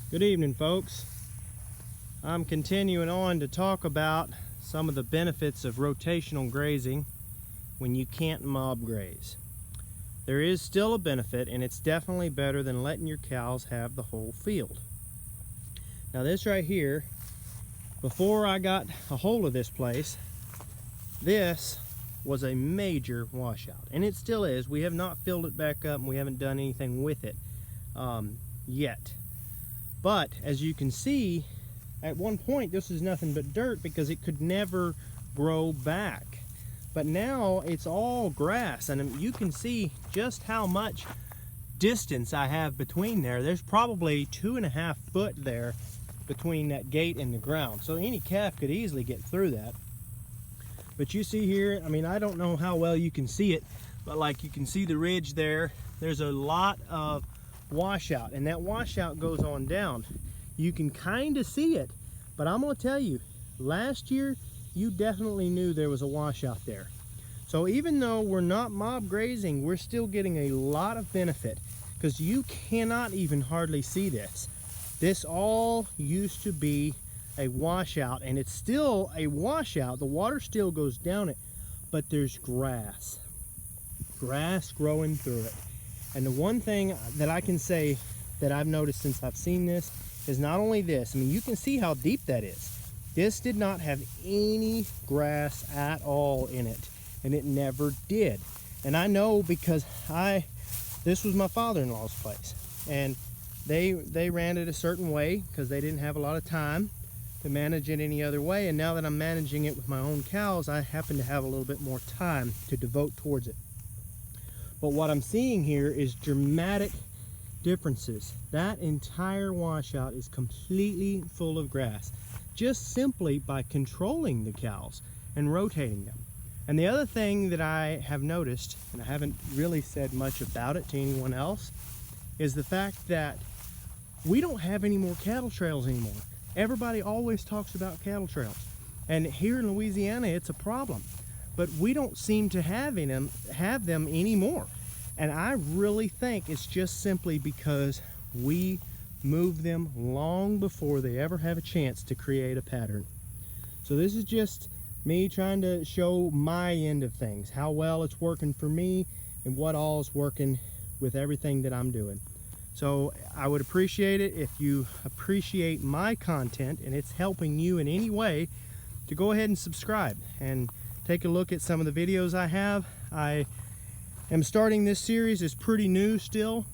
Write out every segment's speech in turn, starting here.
Good evening, folks. I'm continuing on to talk about some of the benefits of rotational grazing when you can't mob graze. There is still a benefit, and it's definitely better than letting your cows have the whole field. Now this right here, before I got a hold of this place, this was a major washout, and it still is. We have not filled it back up, and we haven't done anything with it yet. But as you can see, at one point this is nothing but dirt because it could never grow back. But now it's all grass, and you can see just how much distance I have between there. There's probably 2.5 foot there between that gate and the ground. So any calf could easily get through that. But you see here, I mean, I don't know how well you can see it, but like you can see the ridge there, there's a lot of washout, and that washout goes on down. You can kind of see it, but I'm going to tell you, last year you definitely knew there was a washout there. So even though we're not mob grazing, we're still getting a lot of benefit, because you cannot even hardly see this. This all used to be a washout, and it's still a washout. The water still goes down it, but there's grass growing through it. And the one thing that I can say that I've noticed since I've seen this is not only this, I mean, you can see how deep that is. This did not have any grass at all in it, and it never did. And I know because this was my father-in-law's place, and they ran it a certain way because they didn't have a lot of time to manage it any other way. And now that I'm managing it with my own cows, I happen to have a little bit more time to devote towards it. But what I'm seeing here is dramatic differences. That entire washout is completely full of grass, just simply by controlling the cows and rotating them. And the other thing that I have noticed, and I haven't really said much about it to anyone else, is the fact that we don't have any more cattle trails anymore. Everybody always talks about cattle trails, and here in Louisiana it's a problem. But we don't seem to have them anymore. And I really think it's just simply because we move them long before they ever have a chance to create a pattern. So this is just me trying to show my end of things, how well it's working for me and what all is working with everything that I'm doing. So I would appreciate it if you appreciate my content and it's helping you in any way, to go ahead and subscribe and take a look at some of the videos I have. I am starting this series. It's pretty new still,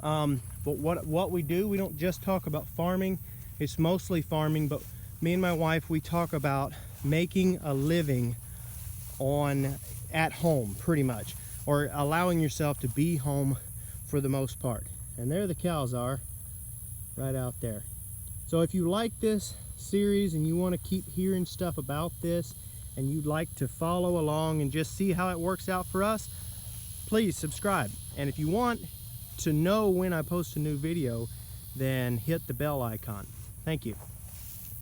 but what we do, we don't just talk about farming. It's mostly farming, but me and my wife, we talk about making a living at home, pretty much, or allowing yourself to be home for the most part. And there the cows are, right out there. So if you like this series and you want to keep hearing stuff about this, and you'd like to follow along and just see how it works out for us, please subscribe. And if you want to know when I post a new video, then hit the bell icon. Thank you.